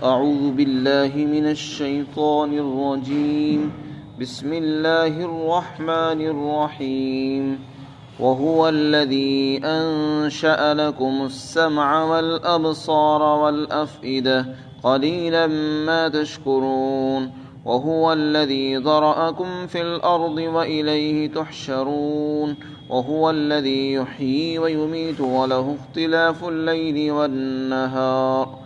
أعوذ بالله من الشيطان الرجيم بسم الله الرحمن الرحيم وهو الذي أنشأ لكم السمع والأبصار والأفئدة قليلا ما تشكرون وهو الذي ذرأكم في الأرض وإليه تحشرون وهو الذي يحيي ويميت وله اختلاف الليل والنهار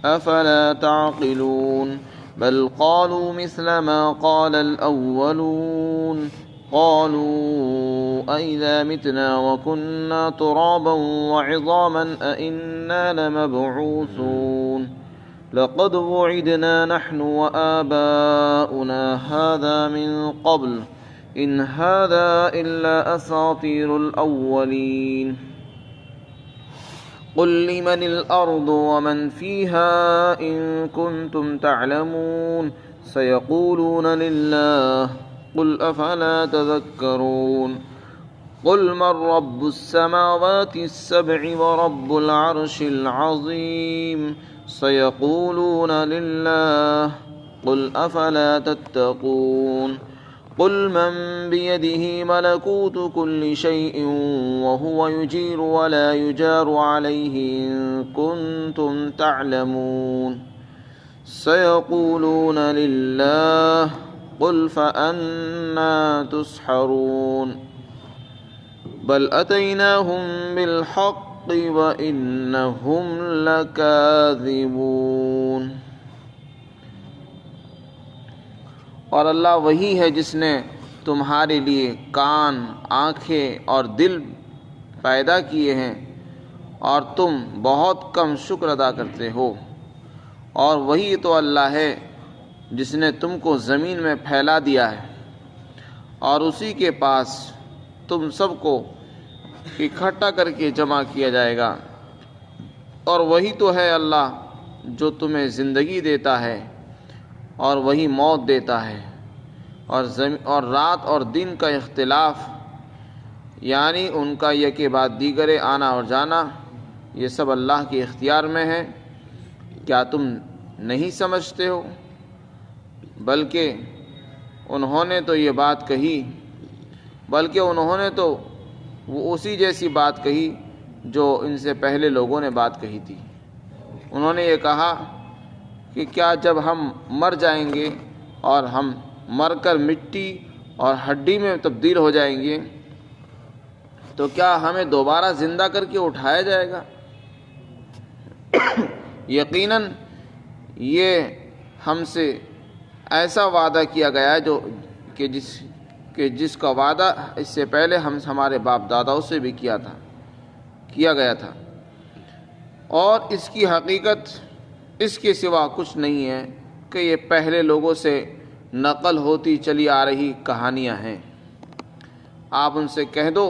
أفلا تعقلون بل قالوا مثل ما قال الأولون قالوا أئذا متنا وكنا ترابا وعظاما أئنا لمبعوثون لقد وعدنا نحن وآباؤنا هذا من قبل إن هذا إلا أساطير الأولين قل لمن الأرض ومن فيها إن كنتم تعلمون سيقولون لله قل أفلا تذكرون قل من رب السماوات السبع ورب العرش العظيم سيقولون لله قل أفلا تتقون قل من بيده ملكوت كل شيء وهو يجير ولا يجار عليه إن كنتم تعلمون سيقولون لله قل فأنى تسحرون بل أتيناهم بالحق وإنهم لكاذبون۔ اور اللہ وہی ہے جس نے تمہارے لیے کان، آنکھیں اور دل پیدا کیے ہیں اور تم بہت کم شکر ادا کرتے ہو، اور وہی تو اللہ ہے جس نے تم کو زمین میں پھیلا دیا ہے اور اسی کے پاس تم سب کو اکٹھا کر کے جمع کیا جائے گا، اور وہی تو ہے اللہ جو تمہیں زندگی دیتا ہے اور وہی موت دیتا ہے، اور رات اور دن کا اختلاف یعنی ان کا یکے بعد دیگرے آنا اور جانا یہ سب اللہ کے اختیار میں ہے، کیا تم نہیں سمجھتے ہو؟ بلکہ انہوں نے تو وہ اسی جیسی بات کہی جو ان سے پہلے لوگوں نے بات کہی تھی۔ انہوں نے یہ کہا کہ کیا جب ہم مر جائیں گے اور ہم مر کر مٹی اور ہڈی میں تبدیل ہو جائیں گے تو کیا ہمیں دوبارہ زندہ کر کے اٹھایا جائے گا؟ یقیناً یہ ہم سے ایسا وعدہ کیا گیا ہے جس کا وعدہ اس سے پہلے ہمارے باپ داداؤں سے بھی کیا گیا تھا، اور اس کی حقیقت اس کے سوا کچھ نہیں ہے کہ یہ پہلے لوگوں سے نقل ہوتی چلی آ رہی کہانیاں ہیں۔ آپ ان سے کہہ دو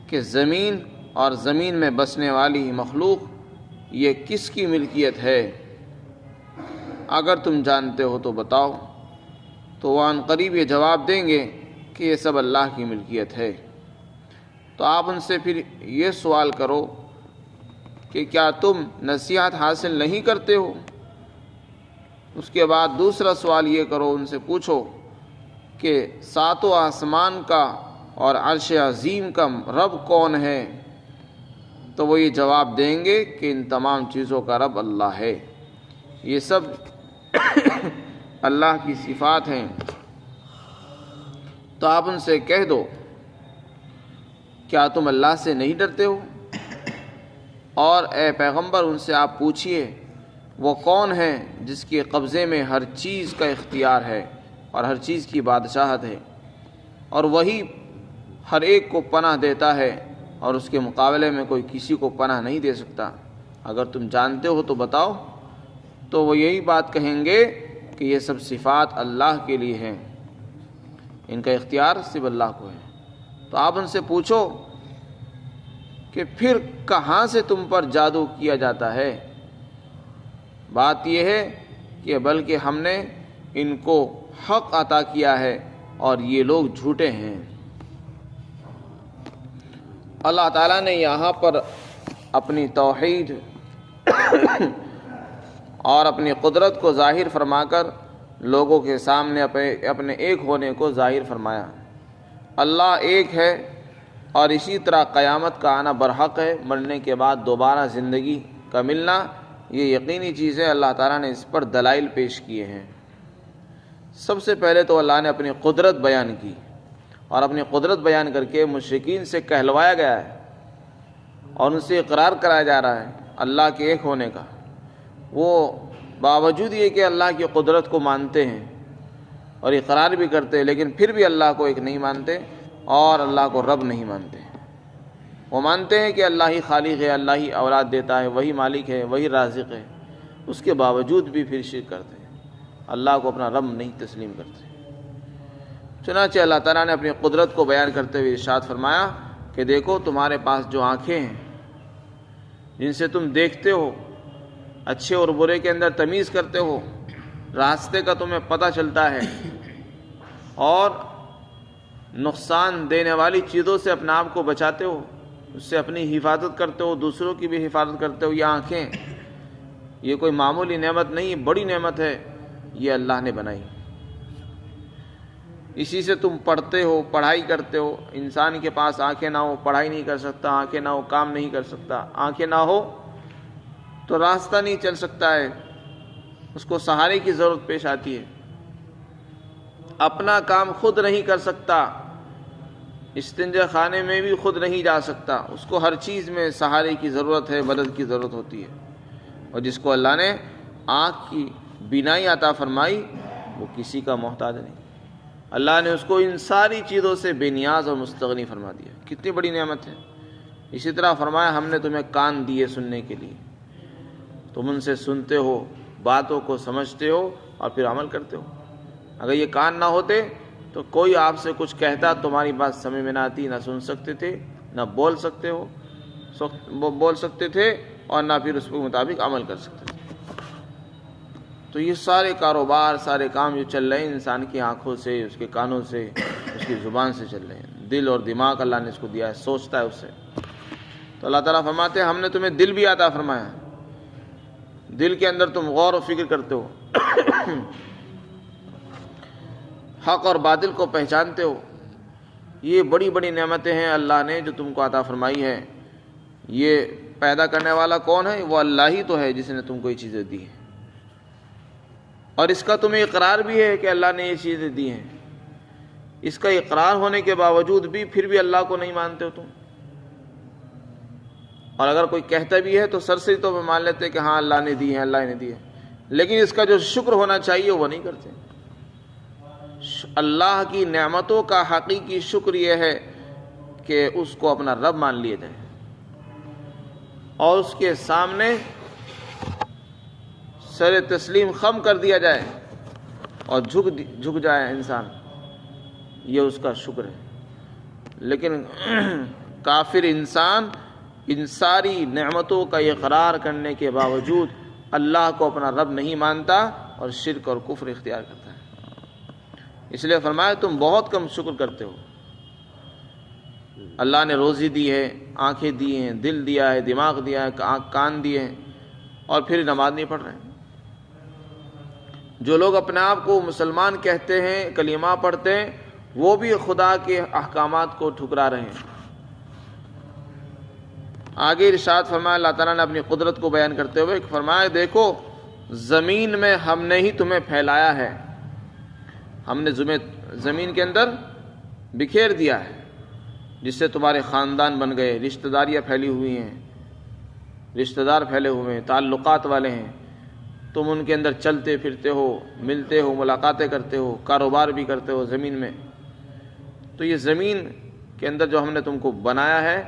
کہ زمین اور زمین میں بسنے والی مخلوق یہ کس کی ملکیت ہے؟ اگر تم جانتے ہو تو بتاؤ، تو وہ عن قریب یہ جواب دیں گے کہ یہ سب اللہ کی ملکیت ہے۔ تو آپ ان سے پھر یہ سوال کرو کہ کیا تم نصیحت حاصل نہیں کرتے ہو؟ اس کے بعد دوسرا سوال یہ کرو، ان سے پوچھو کہ ساتوں آسمان کا اور عرش عظیم کا رب کون ہے؟ تو وہ یہ جواب دیں گے کہ ان تمام چیزوں کا رب اللہ ہے۔ یہ سب اللہ کی صفات ہیں۔ تو آپ ان سے کہہ دو کیا تم اللہ سے نہیں ڈرتے ہو؟ اور اے پیغمبر ان سے آپ پوچھئے وہ کون ہے جس کے قبضے میں ہر چیز کا اختیار ہے اور ہر چیز کی بادشاہت ہے، اور وہی ہر ایک کو پناہ دیتا ہے اور اس کے مقابلے میں کوئی کسی کو پناہ نہیں دے سکتا۔ اگر تم جانتے ہو تو بتاؤ۔ تو وہ یہی بات کہیں گے کہ یہ سب صفات اللہ کے لیے ہیں، ان کا اختیار صرف اللہ کو ہے۔ تو آپ ان سے پوچھو کہ پھر کہاں سے تم پر جادو کیا جاتا ہے؟ بات یہ ہے کہ بلکہ ہم نے ان کو حق عطا کیا ہے اور یہ لوگ جھوٹے ہیں۔ اللہ تعالیٰ نے یہاں پر اپنی توحید اور اپنی قدرت کو ظاہر فرما کر لوگوں کے سامنے اپنے ایک ہونے کو ظاہر فرمایا۔ اللہ ایک ہے اور اسی طرح قیامت کا آنا برحق ہے، مرنے کے بعد دوبارہ زندگی کا ملنا یہ یقینی چیز ہے۔ اللہ تعالیٰ نے اس پر دلائل پیش کیے ہیں۔ سب سے پہلے تو اللہ نے اپنی قدرت بیان کی، اور اپنی قدرت بیان کر کے مشرکین سے کہلوایا گیا ہے اور ان سے اقرار کرایا جا رہا ہے اللہ کے ایک ہونے کا۔ وہ باوجود یہ کہ اللہ کی قدرت کو مانتے ہیں اور اقرار بھی کرتے ہیں، لیکن پھر بھی اللہ کو ایک نہیں مانتے اور اللہ کو رب نہیں مانتے۔ وہ مانتے ہیں کہ اللہ ہی خالق ہے، اللہ ہی اولاد دیتا ہے، وہی مالک ہے، وہی رازق ہے، اس کے باوجود بھی پھر شرک کرتے ہیں، اللہ کو اپنا رب نہیں تسلیم کرتے۔ چنانچہ اللہ تعالیٰ نے اپنی قدرت کو بیان کرتے ہوئے ارشاد فرمایا کہ دیکھو تمہارے پاس جو آنکھیں ہیں جن سے تم دیکھتے ہو، اچھے اور برے کے اندر تمیز کرتے ہو، راستے کا تمہیں پتہ چلتا ہے اور نقصان دینے والی چیزوں سے اپنے آپ کو بچاتے ہو، اس سے اپنی حفاظت کرتے ہو، دوسروں کی بھی حفاظت کرتے ہو۔ یہ آنکھیں یہ کوئی معمولی نعمت نہیں، بڑی نعمت ہے، یہ اللہ نے بنائی۔ اسی سے تم پڑھتے ہو، پڑھائی کرتے ہو۔ انسان کے پاس آنکھیں نہ ہو پڑھائی نہیں کر سکتا، آنکھیں نہ ہو کام نہیں کر سکتا، آنکھیں نہ ہو تو راستہ نہیں چل سکتا ہے، اس کو سہارے کی ضرورت پیش آتی ہے، اپنا کام خود نہیں کر سکتا، استنجا خانے میں بھی خود نہیں جا سکتا، اس کو ہر چیز میں سہارے کی ضرورت ہے، مدد کی ضرورت ہوتی ہے۔ اور جس کو اللہ نے آنکھ کی بینائی عطا فرمائی وہ کسی کا محتاج نہیں، اللہ نے اس کو ان ساری چیزوں سے بے نیاز اور مستغنی فرما دیا۔ کتنی بڑی نعمت ہے۔ اسی طرح فرمایا ہم نے تمہیں کان دیے سننے کے لیے، تم ان سے سنتے ہو، باتوں کو سمجھتے ہو اور پھر عمل کرتے ہو۔ اگر یہ کان نہ ہوتے تو کوئی آپ سے کچھ کہتا تمہاری بات سمجھ میں نہ آتی، نہ سن سکتے تھے، نہ بول سکتے تھے اور نہ پھر اس کے مطابق عمل کر سکتے تھے۔ تو یہ سارے کاروبار، سارے کام جو چل رہے ہیں انسان کی آنکھوں سے، اس کے کانوں سے، اس کی زبان سے چل رہے ہیں۔ دل اور دماغ اللہ نے اس کو دیا ہے، سوچتا ہے اس سے۔ تو اللہ تعالیٰ فرماتے ہیں ہم نے تمہیں دل بھی عطا فرمایا، دل کے اندر تم غور و فکر کرتے ہو، حق اور باطل کو پہچانتے ہو۔ یہ بڑی بڑی نعمتیں ہیں اللہ نے جو تم کو عطا فرمائی ہے۔ یہ پیدا کرنے والا کون ہے؟ وہ اللہ ہی تو ہے جس نے تم کو یہ چیزیں دی ہیں، اور اس کا تمہیں اقرار بھی ہے کہ اللہ نے یہ چیزیں دی ہیں۔ اس کا اقرار ہونے کے باوجود بھی پھر بھی اللہ کو نہیں مانتے ہو تم، اور اگر کوئی کہتا بھی ہے تو سرسری طور پہ مان لیتے کہ ہاں اللہ نے دی ہے، اللہ نے دی ہے، لیکن اس کا جو شکر ہونا چاہیے وہ نہیں کرتے۔ اللہ کی نعمتوں کا حقیقی شکر یہ ہے کہ اس کو اپنا رب مان لیا جائے اور اس کے سامنے سر تسلیم خم کر دیا جائے اور جھک جائے انسان، یہ اس کا شکر ہے۔ لیکن کافر انسان ان ساری نعمتوں کا اقرار کرنے کے باوجود اللہ کو اپنا رب نہیں مانتا اور شرک اور کفر اختیار کرتا ہے۔ اس لیے فرمایا تم بہت کم شکر کرتے ہو۔ اللہ نے روزی دی ہے، آنکھیں دی ہیں، دل دیا ہے، دماغ دیا ہے، کان دیے ہیں، اور پھر نماز نہیں پڑھ رہے ہیں۔ جو لوگ اپنے آپ کو مسلمان کہتے ہیں، کلمہ پڑھتے ہیں، وہ بھی خدا کے احکامات کو ٹھکرا رہے ہیں۔ آگے ارشاد فرمایا اللہ تعالیٰ نے اپنی قدرت کو بیان کرتے ہوئے فرمایا دیکھو زمین میں ہم نے ہی تمہیں پھیلایا ہے، ہم نے زمین کے اندر بکھیر دیا ہے، جس سے تمہارے خاندان بن گئے، رشتہ داریاں پھیلی ہوئی ہیں، رشتہ دار پھیلے ہوئے ہیں، تعلقات والے ہیں، تم ان کے اندر چلتے پھرتے ہو، ملتے ہو، ملاقاتیں کرتے ہو، کاروبار بھی کرتے ہو زمین میں۔ تو یہ زمین کے اندر جو ہم نے تم کو بنایا ہے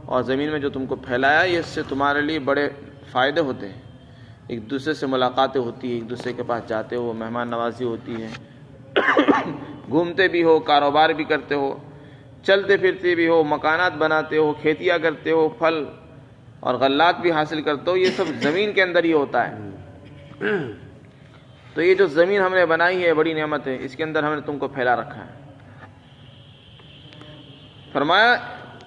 اور زمین میں جو تم کو پھیلایا ہے، اس سے تمہارے لیے بڑے فائدے ہوتے ہیں۔ ایک دوسرے سے ملاقاتیں ہوتی ہیں، ایک دوسرے کے پاس جاتے ہو، مہمان نوازی ہوتی ہے، گھومتے بھی ہو، کاروبار بھی کرتے ہو، چلتے پھرتے بھی ہو، مکانات بناتے ہو، کھیتیاں کرتے ہو، پھل اور غلات بھی حاصل کرتے ہو، یہ سب زمین کے اندر ہی ہوتا ہے۔ تو یہ جو زمین ہم نے بنائی ہے بڑی نعمت ہے، اس کے اندر ہم نے تم کو پھیلا رکھا ہے۔ فرمایا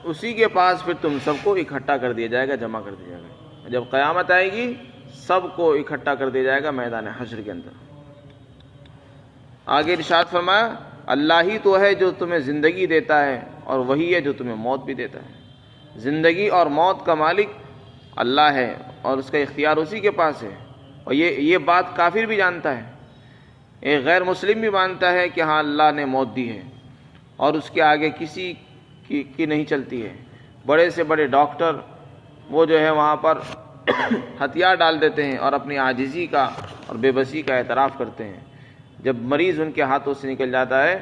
اسی کے پاس پھر تم سب کو اکٹھا کر دیا جائے گا، جمع کر دیا جائے گا۔ جب قیامت آئے گی سب کو اکٹھا کر دیا جائے گا میدان حشر کے اندر۔ آگے ارشاد فرمایا اللہ ہی تو ہے جو تمہیں زندگی دیتا ہے اور وہی ہے جو تمہیں موت بھی دیتا ہے۔ زندگی اور موت کا مالک اللہ ہے اور اس کا اختیار اسی کے پاس ہے، اور یہ بات کافر بھی جانتا ہے، ایک غیر مسلم بھی مانتا ہے کہ ہاں اللہ نے موت دی ہے اور اس کے آگے کسی کی نہیں چلتی ہے۔ بڑے سے بڑے ڈاکٹر وہ جو ہے وہاں پر ہتھیار ڈال دیتے ہیں اور اپنی عاجزی کا اور بے بسی کا اعتراف کرتے ہیں۔ جب مریض ان کے ہاتھوں سے نکل جاتا ہے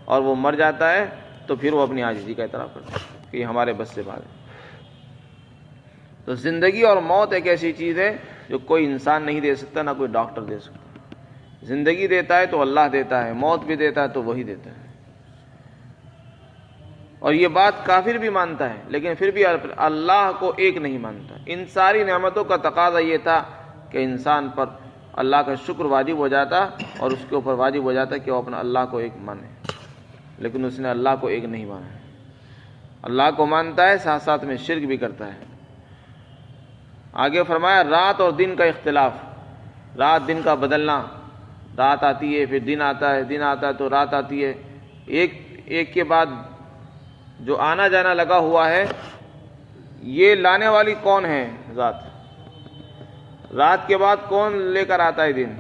اور وہ مر جاتا ہے تو پھر وہ اپنی عاجزی کا اعتراف کرتے ہیں کہ یہ ہمارے بس سے باہر ہے۔ تو زندگی اور موت ایک ایسی چیز ہے جو کوئی انسان نہیں دے سکتا، نہ کوئی ڈاکٹر دے سکتا۔ زندگی دیتا ہے تو اللہ دیتا ہے، موت بھی دیتا ہے تو وہی دیتا ہے۔ اور یہ بات کافر بھی مانتا ہے، لیکن پھر بھی اللہ کو ایک نہیں مانتا۔ ان ساری نعمتوں کا تقاضا یہ تھا کہ انسان پر اللہ کا شکر واجب ہو جاتا اور اس کے اوپر واجب ہو جاتا کہ وہ اپنا اللہ کو ایک مانے، لیکن اس نے اللہ کو ایک نہیں مانا۔ اللہ کو مانتا ہے، ساتھ ساتھ میں شرک بھی کرتا ہے۔ آگے فرمایا رات اور دن کا اختلاف، رات دن کا بدلنا، رات آتی ہے پھر دن آتا ہے، دن آتا ہے تو رات آتی ہے، ایک کے بعد جو آنا جانا لگا ہوا ہے، یہ لانے والی کون ہے؟ ذات۔ رات کے بعد کون لے کر آتا ہے؟ دن۔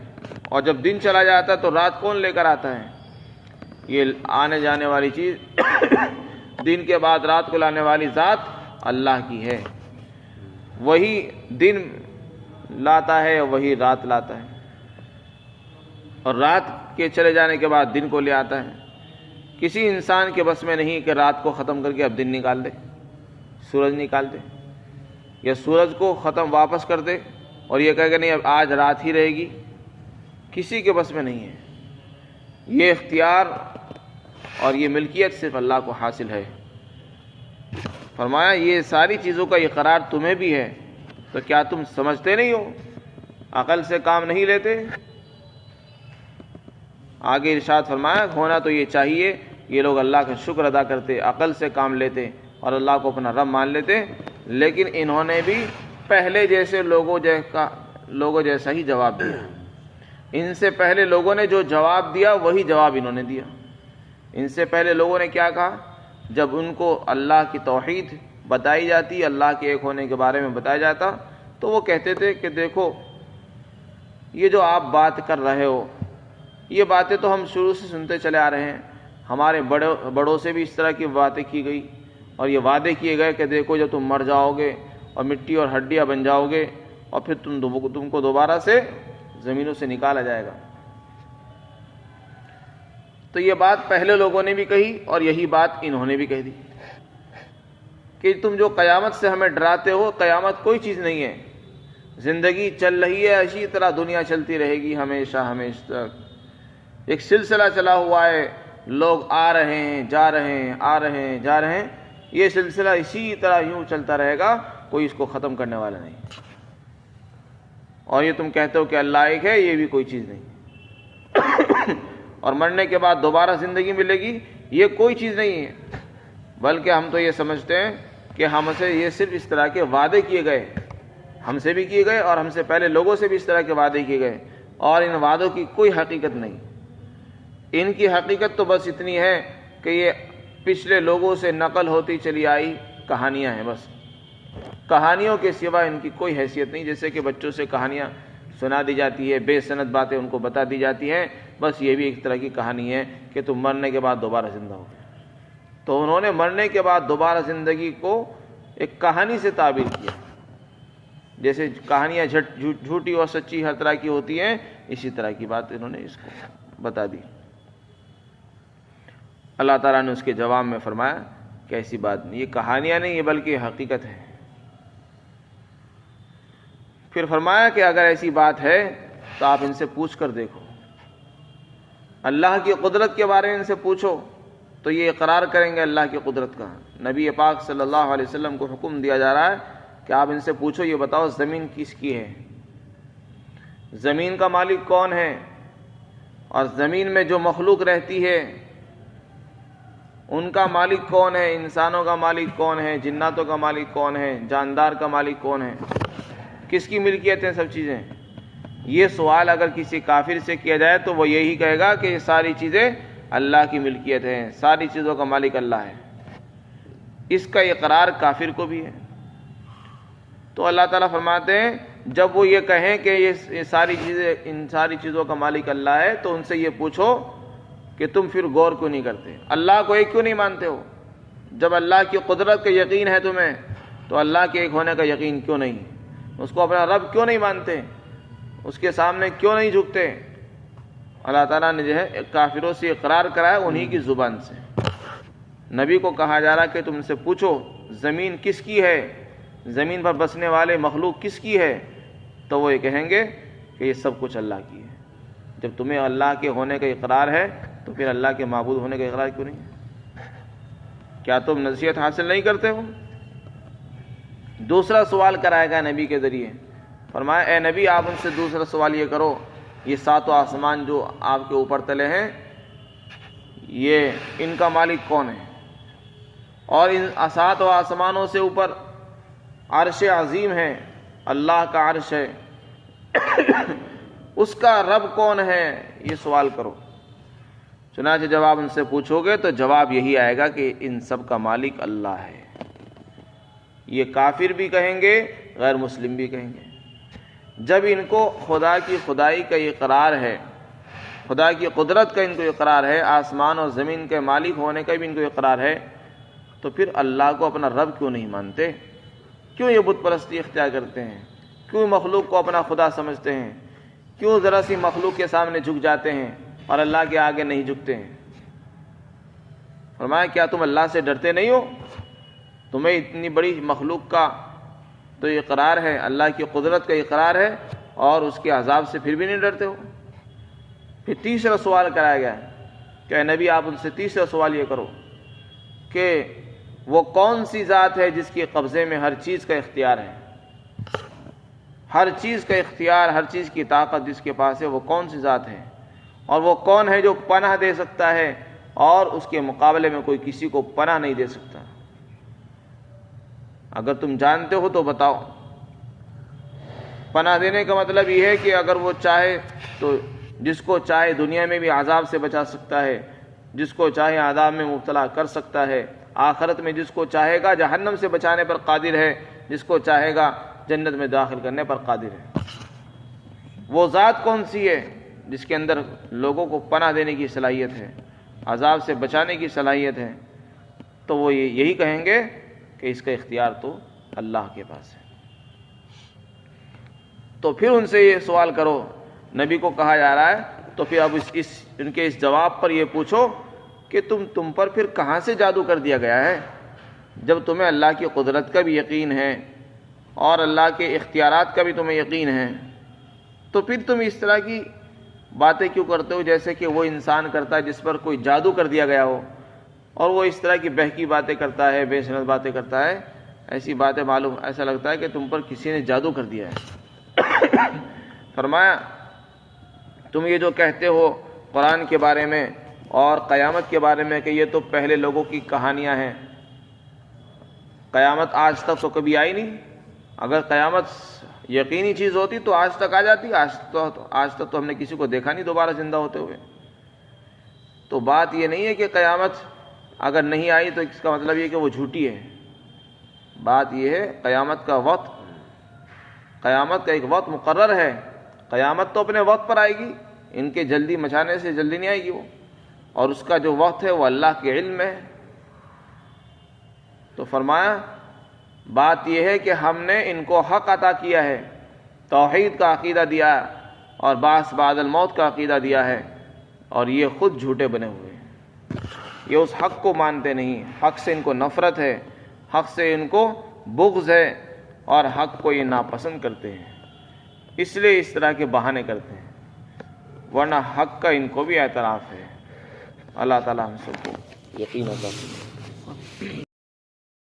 اور جب دن چلا جاتا ہے تو رات کون لے کر آتا ہے؟ یہ آنے جانے والی چیز دن کے بعد رات کو لانے والی ذات اللہ کی ہے۔ وہی دن لاتا ہے اور وہی رات لاتا ہے، اور رات کے چلے جانے کے بعد دن کو لے آتا ہے۔ کسی انسان کے بس میں نہیں کہ رات کو ختم کر کے اب دن نکال دے، سورج نکال دے، یا سورج کو ختم واپس کر دے اور یہ کہے کہ نہیں اب آج رات ہی رہے گی۔ کسی کے بس میں نہیں ہے۔ یہ اختیار اور یہ ملکیت صرف اللہ کو حاصل ہے۔ فرمایا یہ ساری چیزوں کا اقرار تمہیں بھی ہے، تو کیا تم سمجھتے نہیں ہو؟ عقل سے کام نہیں لیتے؟ آگے ارشاد فرمایا ہونا تو یہ چاہیے یہ لوگ اللہ کا شکر ادا کرتے، عقل سے کام لیتے اور اللہ کو اپنا رب مان لیتے، لیکن انہوں نے بھی پہلے جیسے لوگوں جیسا ہی جواب دیا۔ ان سے پہلے لوگوں نے جو جواب دیا وہی جواب انہوں نے دیا۔ ان سے پہلے لوگوں نے کیا کہا؟ جب ان کو اللہ کی توحید بتائی جاتی، اللہ کے ایک ہونے کے بارے میں بتایا جاتا، تو وہ کہتے تھے کہ دیکھو یہ جو آپ بات کر رہے ہو، یہ باتیں تو ہم شروع سے سنتے چلے آ رہے ہیں، ہمارے بڑوں سے بھی اس طرح کی باتیں کی گئی، اور یہ وعدے کیے گئے کہ دیکھو جب تم مر جاؤ گے اور مٹی اور ہڈیاں بن جاؤ گے اور پھر تم کو دوبارہ سے زمینوں سے نکالا جائے گا۔ تو یہ بات پہلے لوگوں نے بھی کہی اور یہی بات انہوں نے بھی کہہ دی کہ تم جو قیامت سے ہمیں ڈراتے ہو، قیامت کوئی چیز نہیں ہے، زندگی چل رہی ہے، اسی طرح دنیا چلتی رہے گی ہمیشہ ہمیشہ تک، ایک سلسلہ چلا ہوا ہے، لوگ آ رہے ہیں جا رہے ہیں، آ رہے ہیں جا رہے ہیں، یہ سلسلہ اسی طرح یوں چلتا رہے گا، کوئی اس کو ختم کرنے والا نہیں۔ اور یہ تم کہتے ہو کہ اللہ ایک ہے، یہ بھی کوئی چیز نہیں۔ اور مرنے کے بعد دوبارہ زندگی ملے گی، یہ کوئی چیز نہیں ہے، بلکہ ہم تو یہ سمجھتے ہیں کہ ہم سے یہ صرف اس طرح کے وعدے کیے گئے، ہم سے بھی کیے گئے اور ہم سے پہلے لوگوں سے بھی اس طرح کے وعدے کیے گئے، اور ان وعدوں کی کوئی حقیقت نہیں۔ ان کی حقیقت تو بس اتنی ہے کہ یہ پچھلے لوگوں سے نقل ہوتی چلی آئی کہانیاں ہیں، بس کہانیوں کے سوا ان کی کوئی حیثیت نہیں۔ جیسے کہ بچوں سے کہانیاں سنا دی جاتی ہے، بے سند باتیں ان کو بتا دی جاتی ہیں، بس یہ بھی ایک طرح کی کہانی ہے کہ تم مرنے کے بعد دوبارہ زندہ ہو۔ تو انہوں نے مرنے کے بعد دوبارہ زندگی کو ایک کہانی سے تعبیر کیا، جیسے کہانیاں جھوٹی اور سچی ہر طرح کی ہوتی ہیں، اسی طرح کی بات انہوں نے اس کو بتا دی۔ اللہ تعالیٰ نے اس کے جواب میں فرمایا کہ ایسی بات نہیں، یہ کہانیاں نہیں، یہ بلکہ حقیقت ہے۔ پھر فرمایا کہ اگر ایسی بات ہے تو آپ ان سے پوچھ کر دیکھو، اللہ کی قدرت کے بارے میں ان سے پوچھو تو یہ اقرار کریں گے اللہ کی قدرت کا۔ نبی پاک صلی اللہ علیہ وسلم کو حکم دیا جا رہا ہے کہ آپ ان سے پوچھو، یہ بتاؤ زمین کس کی ہے، زمین کا مالک کون ہے، اور زمین میں جو مخلوق رہتی ہے ان کا مالک کون ہے، انسانوں کا مالک کون ہے، جناتوں کا مالک کون ہے، جاندار کا مالک کون ہے۔ کس کی ملکیت ہیں سب چیزیں؟ یہ سوال اگر کسی کافر سے کیا جائے تو وہ یہی کہے گا کہ یہ ساری چیزیں اللہ کی ملکیت ہیں، ساری چیزوں کا مالک اللہ ہے۔ اس کا اقرار کافر کو بھی ہے۔ تو اللہ تعالیٰ فرماتے ہیں جب وہ یہ کہیں کہ یہ ساری چیزیں، ان ساری چیزوں کا مالک اللہ ہے، تو ان سے یہ پوچھو کہ تم پھر غور کیوں نہیں کرتے، اللہ کو ایک کیوں نہیں مانتے ہو؟ جب اللہ کی قدرت کا یقین ہے تمہیں تو اللہ کے ایک ہونے کا یقین کیوں نہیں؟ اس کو اپنا رب کیوں نہیں مانتے؟ اس کے سامنے کیوں نہیں جھکتے؟ اللہ تعالیٰ نے جو ہے کافروں سے اقرار کرایا انہی کی زبان سے۔ نبی کو کہا جا رہا کہ تم سے پوچھو زمین کس کی ہے، زمین پر بسنے والے مخلوق کس کی ہے، تو وہ یہ کہیں گے کہ یہ سب کچھ اللہ کی ہے۔ جب تمہیں اللہ کے ہونے کا اقرار ہے تو پھر اللہ کے معبود ہونے کا اقرار کیوں نہیں ہے؟ کیا تم نصیحت حاصل نہیں کرتے ہو؟ دوسرا سوال کرایا گیا نبی کے ذریعے، فرمایا اے نبی آپ ان سے دوسرا سوال یہ کرو، یہ ساتوں آسمان جو آپ کے اوپر تلے ہیں، یہ ان کا مالک کون ہے؟ اور ان ساتوں آسمانوں سے اوپر عرش عظیم ہے، اللہ کا عرش ہے، اس کا رب کون ہے؟ یہ سوال کرو۔ چنانچہ جب آپ ان سے پوچھو گے تو جواب یہی آئے گا کہ ان سب کا مالک اللہ ہے۔ یہ کافر بھی کہیں گے، غیر مسلم بھی کہیں گے۔ جب ان کو خدا کی خدائی کا اقرار ہے، خدا کی قدرت کا ان کو اقرار ہے، آسمان اور زمین کے مالک ہونے کا بھی ان کو اقرار ہے، تو پھر اللہ کو اپنا رب کیوں نہیں مانتے؟ کیوں یہ بت پرستی اختیار کرتے ہیں؟ کیوں مخلوق کو اپنا خدا سمجھتے ہیں؟ کیوں ذرا سی مخلوق کے سامنے جھک جاتے ہیں اور اللہ کے آگے نہیں جھکتے ہیں؟ فرمایا کیا تم اللہ سے ڈرتے نہیں ہو؟ تمہیں اتنی بڑی مخلوق کا تو اقرار ہے، اللہ کی قدرت کا اقرار ہے، اور اس کے عذاب سے پھر بھی نہیں ڈرتے ہو؟ پھر تیسرا سوال کرایا گیا کہ اے نبی آپ ان سے تیسرا سوال یہ کرو کہ وہ کون سی ذات ہے جس کے قبضے میں ہر چیز کا اختیار ہے، ہر چیز کا اختیار، ہر چیز کی طاقت جس کے پاس ہے، وہ کون سی ذات ہے؟ اور وہ کون ہے جو پناہ دے سکتا ہے اور اس کے مقابلے میں کوئی کسی کو پناہ نہیں دے سکتا؟ اگر تم جانتے ہو تو بتاؤ۔ پناہ دینے کا مطلب یہ ہے کہ اگر وہ چاہے تو جس کو چاہے دنیا میں بھی عذاب سے بچا سکتا ہے، جس کو چاہے عذاب میں مبتلا کر سکتا ہے، آخرت میں جس کو چاہے گا جہنم سے بچانے پر قادر ہے، جس کو چاہے گا جنت میں داخل کرنے پر قادر ہے۔ وہ ذات کون سی ہے جس کے اندر لوگوں کو پناہ دینے کی صلاحیت ہے، عذاب سے بچانے کی صلاحیت ہے؟ تو وہ یہی کہیں گے کہ اس کا اختیار تو اللہ کے پاس ہے۔ تو پھر ان سے یہ سوال کرو، نبی کو کہا جا رہا ہے تو پھر اب ان کے اس جواب پر یہ پوچھو کہ تم پر پھر کہاں سے جادو کر دیا گیا ہے؟ جب تمہیں اللہ کی قدرت کا بھی یقین ہے اور اللہ کے اختیارات کا بھی تمہیں یقین ہے، تو پھر تم اس طرح کی باتیں کیوں کرتے ہو جیسے کہ وہ انسان کرتا ہے جس پر کوئی جادو کر دیا گیا ہو، اور وہ اس طرح کی بہکی باتیں کرتا ہے، بے سند باتیں کرتا ہے، ایسی باتیں معلوم ایسا لگتا ہے کہ تم پر کسی نے جادو کر دیا ہے۔ فرمایا تم یہ جو کہتے ہو قرآن کے بارے میں اور قیامت کے بارے میں کہ یہ تو پہلے لوگوں کی کہانیاں ہیں، قیامت آج تک تو کبھی آئی نہیں۔ اگر قیامت یقینی چیز ہوتی تو آج تک آ جاتی، آج تک تو ہم نے کسی کو دیکھا نہیں دوبارہ زندہ ہوتے ہوئے۔ تو بات یہ نہیں ہے کہ قیامت اگر نہیں آئی تو اس کا مطلب یہ کہ وہ جھوٹی ہے۔ بات یہ ہے قیامت کا وقت، قیامت کا ایک وقت مقرر ہے، قیامت تو اپنے وقت پر آئے گی، ان کے جلدی مچانے سے جلدی نہیں آئے گی وہ، اور اس کا جو وقت ہے وہ اللہ کے علم میں ہے۔ تو فرمایا بات یہ ہے کہ ہم نے ان کو حق عطا کیا ہے، توحید کا عقیدہ دیا اور بعث بعد الموت کا عقیدہ دیا ہے، اور یہ خود جھوٹے بنے ہوئے ہیں۔ یہ اس حق کو مانتے نہیں، حق سے ان کو نفرت ہے، حق سے ان کو بغض ہے، اور حق کو یہ ناپسند کرتے ہیں، اس لیے اس طرح کے بہانے کرتے ہیں، ورنہ حق کا ان کو بھی اعتراف ہے۔ اللہ تعالی ہم سب کو یقین عطا فرمائے۔